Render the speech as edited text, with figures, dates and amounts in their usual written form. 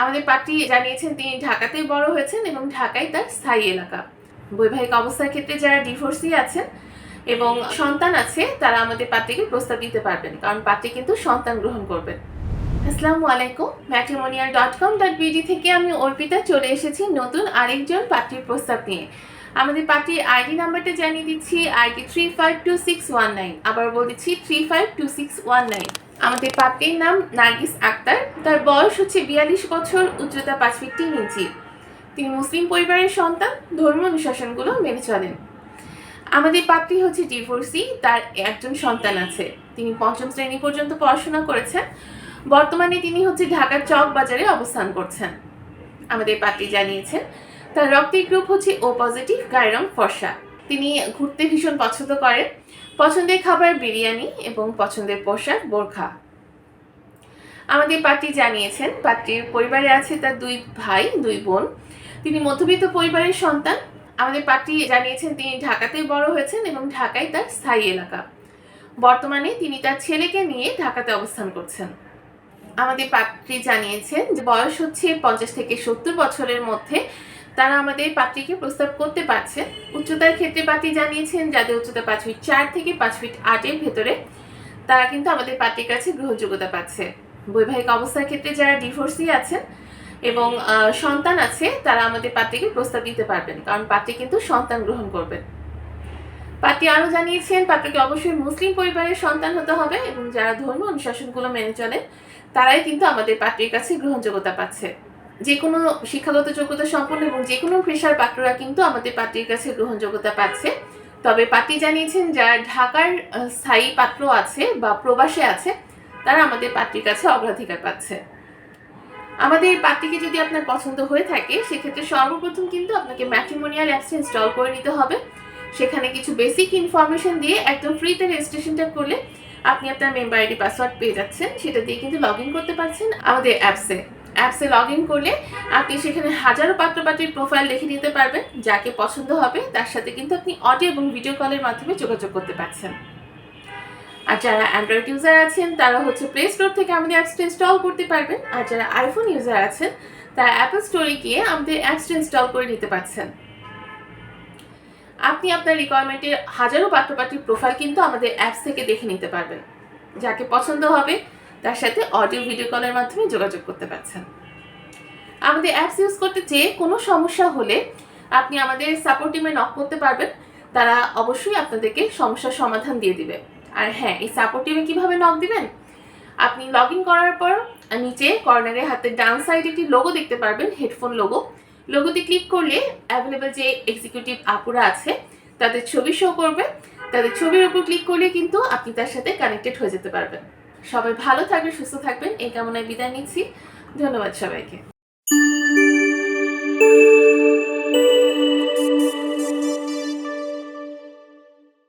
আমাদের পাত্রী জানিয়েছেন তিনি ঢাকাতেই বড় হয়েছেন এবং ঢাকাই তার স্থায়ী এলাকা। বৈবাহিক অবস্থার ক্ষেত্রে যারা ডিভোর্সি আছেন এবং সন্তান আছে তারা আমাদের পাত্রীকে প্রস্তাব দিতে পারবেন, কারণ পাত্রী কিন্তু সন্তান গ্রহণ করবেন। আসসালামু আলাইকুম, matrimonial.com.bd থেকে আমি অর্পিতা চলে এসেছি নতুন আরেকজন পাত্রীর প্রস্তাব নিয়ে। আমাদের পাত্রীর আইডি নাম্বারটা জানিয়ে দিচ্ছি, আইডি 352619। আবার বলছি 352619। আমাদের পাত্রীর নাম নার্গিস আক্তার, তার বয়স হচ্ছে 42 বছর, উচ্চতা 5 ফিট 3 ইঞ্চি। তিনি মুসলিম পরিবারের সন্তান, ধর্ম অনুশাসনগুলো মেনে চলেন। আমাদের পাত্রী হচ্ছে ডিভোর্সি, তার একজন সন্তান আছে। তিনি 5ম শ্রেণী পর্যন্ত পড়াশোনা করেছেন। বর্তমানে তিনি হচ্ছে ঢাকার চক বাজারে অবস্থান করছেন। আমাদের পাত্রী জানিয়েছেন তার রক্তের গ্রুপ হচ্ছে ও পজিটিভ, গায়ের রং ফর্সা। তিনি ঘুরতে ভীষণ পছন্দ করেন, পছন্দের খাবার বিরিয়ানি এবং পছন্দের পোশাক বোরখা। আমাদের পাত্রী জানিয়েছেন পাত্রীর পরিবারে আছে তার 2 ভাই 2 বোন। তিনি মধ্যবিত্ত পরিবারের সন্তান। আমাদের পাত্রী জানিয়েছেন তিনি ঢাকাতেই বড় হয়েছেন এবং ঢাকাই তার স্থায়ী এলাকা। বর্তমানে তিনি তার ছেলেকে নিয়ে ঢাকাতে অবস্থান করছেন। আমাদের পাত্রী জানিয়েছেন যে বয়স হচ্ছে 50 থেকে 70 বছরের মধ্যে তারা আমাদের পাত্রীকে প্রস্তাব করতে পারছে। উচ্চতার ক্ষেত্রে পাত্রী জানিয়েছেন যাদের উচ্চতা 5 ফিট 4 থেকে 5 ফিট 8 এর ভেতরে তারা কিন্তু আমাদের পাত্রীর কাছে গ্রহণযোগ্যতা পাচ্ছে। বৈবাহিক অবস্থার ক্ষেত্রে যারা ডিভোর্সি আছেন এবং সন্তান আছে তারা আমাদের পাত্রীকে প্রস্তাব দিতে পারবেন, কারণ পাত্রী কিন্তু সন্তান গ্রহণ করবেন। পাত্রী আরও জানিয়েছেন পাত্রকে অবশ্যই মুসলিম পরিবারের সন্তান হতে হবে এবং যারা ধর্ম অনুশাসনগুলো মেনে চলে তারাই কিন্তু আমাদের পাত্রীর কাছে গ্রহণযোগ্যতা পাচ্ছে। যে কোনো শিক্ষাগত যোগ্যতা সম্পন্ন এবং যে কোনো পেশার পাত্ররা কিন্তু আমাদের পাত্রীর কাছে গ্রহণযোগ্যতা পাচ্ছে। তবে পাত্রী জানিয়েছেন যারা ঢাকার স্থায়ী পাত্র আছে বা প্রবাসে আছে তারা আমাদের পাত্রীর কাছে অগ্রাধিকার পাচ্ছে। আমাদের পাত্রীকে যদি আপনার পছন্দ হয়ে থাকে সেক্ষেত্রে সর্বপ্রথম কিন্তু আপনাকে ম্যাট্রিমোনিয়াল অ্যাপসটা ইনস্টল করে নিতে হবে। সেখানে কিছু বেসিক ইনফরমেশন দিয়ে একদম ফ্রিতে রেজিস্ট্রেশনটা করলে আপনি আপনার মেম্বার আইডি পাসওয়ার্ড পেয়ে যাচ্ছেন, সেটা দিয়ে কিন্তু লগ ইন করতে পারছেন আমাদের অ্যাপসে লগ ইন করলে আপনি সেখানে হাজারো পাত্রপাত্রীর প্রোফাইল লিখে নিতে পারবেন। যাকে পছন্দ হবে তার সাথে কিন্তু আপনি অডিও এবং ভিডিও কলের মাধ্যমে যোগাযোগ করতে পারছেন। আর যারা অ্যান্ড্রয়েড ইউজার আছেন তারা হচ্ছে প্লে স্টোর থেকে আমাদের অ্যাপসটা ইনস্টল করতে পারবেন, আর যারা আইফোন ইউজার আছেন তারা অ্যাপল স্টোরে গিয়ে আমাদের অ্যাপসটা ইনস্টল করে নিতে পারছেন। আপনি আপনার রিকোয়ারমেন্টের হাজারো পাত্রপাত্রীর প্রোফাইল কিন্তু আমাদের অ্যাপস থেকে দেখে নিতে পারবেন। যাকে পছন্দ হবে তার সাথে অডিও ভিডিও কলের মাধ্যমে যোগাযোগ করতে পারছেন। আমাদের অ্যাপস ইউজ করতে চেয়ে কোনো সমস্যা হলে আপনি আমাদের সাপোর্ট টিমে নক করতে পারবেন, তারা অবশ্যই আপনাদেরকে সমস্যার সমাধান দিয়ে দিবে। আর হ্যাঁ, এই সাপোর্ট টিমে কীভাবে নক দিবেন, আপনি লগ ইন করার পর নিচে কর্নারে হাতের ডান সাইডে একটি লোগো দেখতে পারবেন, হেডফোন লোগোতে ক্লিক করলে অ্যাভেলেবল যে এক্সিকিউটিভ আপুরা আছে তাদের ছবি শো করবে। তাদের ছবির উপর ক্লিক করলে কিন্তু আপনি তার সাথে কানেক্টেড হয়ে যেতে পারবেন। সবাই ভালো থাকবেন, সুস্থ থাকবেন এই কামনায় বিদায় নিচ্ছি। ধন্যবাদ সবাইকে।